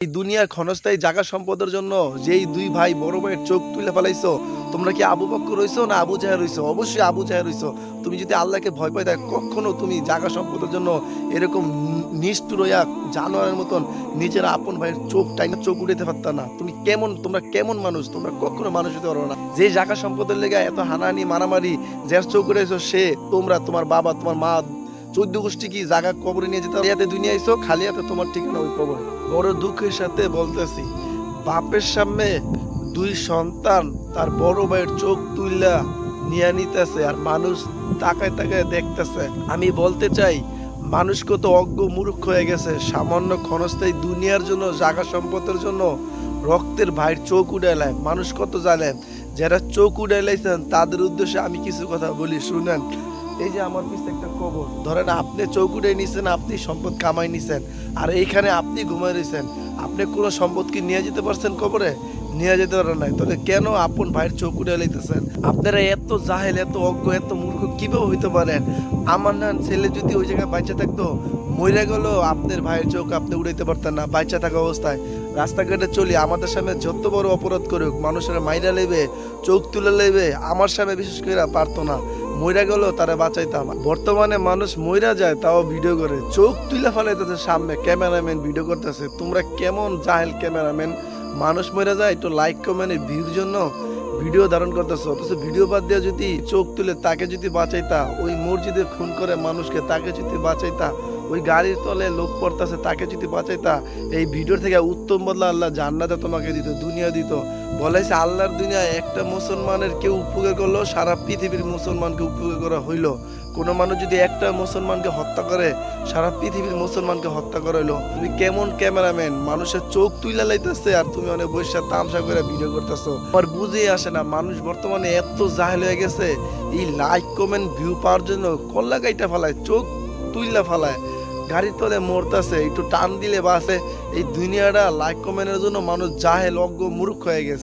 এই দুনিয়ার ক্ষণস্থায়ী জায়গা সম্পদের জন্য যেই দুই ভাই বড় ভাইয়ের চোখ তুলে ফেলাইছো, তোমরা কি আবু বকর রইছো না আবু জাহেল রইছো? অবশ্যই আবু জাহেল রইছো। তুমি যদি আল্লাহকে ভয় পাই থাকে কখনো তুমি জায়গা সম্পদের জন্য এরকম নিষ্ঠুর হইয়া জানোয়ারের মতন নিজের আপন ভাইয়ের চোখ টাইনা চোখ উঠাইতে পারতা না। তোমরা কেমন মানুষ? তোমরা কখনো মানুষ হতে পারো না। যে জায়গা সম্পদের লেগে এত হানাহানি মারামারি যার চোখ উঠেছো সে তোমরা, তোমার বাবা, তোমার মা, 14 গোষ্ঠী কি জায়গা কবরে নিয়ে যেতে হাতে দুনিয়া আইসো, খালি হাতে তোমার ঠিকানা ওই কবরে। বড় দুঃখের সাথে বলতেছি, বাপের সামনে দুই সন্তান তার বড় ভাইয়ের চোখ তুইলা নিয়ে নিতেছে আর মানুষ তাকায় তাকায় দেখতেছে। আমি বলতে চাই মানুষ কত অজ্ঞ মূর্খ হয়ে গেছে, সামান্য ক্ষণস্থায়ী দুনিয়ার জন্য, জায়গা সম্পদের জন্য রক্তের ভাইয়ের চোখ উড়াইলায়। মানুষ কত জানে, যারা চোখ উড়াইলাইছেন তাদের উদ্দেশ্যে আমি কিছু কথা বলি, শুনেন। এই যে আমার পিছনে একটা কবর, ধরেন আপনি চৌকুটে নিছেন, আপনি সম্পদ কামাই নিছেন, আর এইখানে আপনি ঘুমাই রয়েছেন। আপনি কোনো সম্পদ কি নিয়ে যেতে পারছেন কবরে? নিয়ে যেতে পারেন নাই। তাহলে কেন আপন ভাইয়ের চৌকুটে লাইতেছেন? আপনারা এত জাহেল, এত অজ্ঞ, এত মূর্খ কিভাবে হইতে পারেন? আমার না ছেলে যদি ওই জায়গায় বাচ্চা থাকতো, মরে গেল, আপনার ভাইয়ের চোখ আপনি উড়াইতে পারতেন না বাচ্চা থাকা অবস্থায়। রাস্তাঘাটে চলি, আমাদের সামনে যত বড় অপরাধ করুক, মানুষের মাইরা লেবে, চোখ তুলে লেবে, আমার সামনে বিশেষ করে পারতো না। মইরা গেল তারা বাঁচাইতাম। বর্তমানে মানুষ মইরা যায় তাও ভিডিও করে, চোখ তুলে ফেলাইতেছে সামনে, ক্যামেরাম্যান ভিডিও করতেছে। তোমরা কেমন জাহেল ক্যামেরাম্যান? মানুষ মইরা যায় একটু লাইক কমেন্টের ভিউর জন্য ভিডিও ধারণ করতেছো, অথচ ভিডিও বাদ দিয়ে যদি চোখ তুলে তাকে যদি বাঁচাইতা, ওই মসজিদে খুন করে মানুষকে তাকে যদি বাঁচাইতা, ওই গাড়ির তলে লোক পড়তেছে তাকে যদি বাঁচাইতা, এই ভিডিওর থেকে উত্তম বদলা আল্লাহ জান্নাতে তোমাকে দিত, দুনিয়া দিত। বলাইছে আল্লাহর দুনিয়ায় একটা মুসলমানের কেউ উপকার করলো, সারা পৃথিবীর মুসলমানকে উপকার করা হইল। কোনো মানুষ যদি একটা মুসলমানকে হত্যা করে, সারা পৃথিবীর মুসলমানকে হত্যা করা হইলো। তুমি কেমন ক্যামেরাম্যান? মানুষের চোখ তুইলা লাইতেছে আর তুমি অনেক বৈশা তামসা করে ভিডিও করতেছো। আমার বুঝেই আসে না, মানুষ বর্তমানে এত জাহেল হয়ে গেছে, এই লাইক কমেন্ট ভিউ পাওয়ার জন্য কল্লা গাইটা ফালায়, চোখ তুইলা ফালায়, গাড়ির তলে মরতেছে, একটু টান দিলে বাসে। এই দুনিয়াটা লাইক কমেন্টের জন্য মানুষ জাহেল, অজ্ঞ, মূর্খ হয়ে গেছে।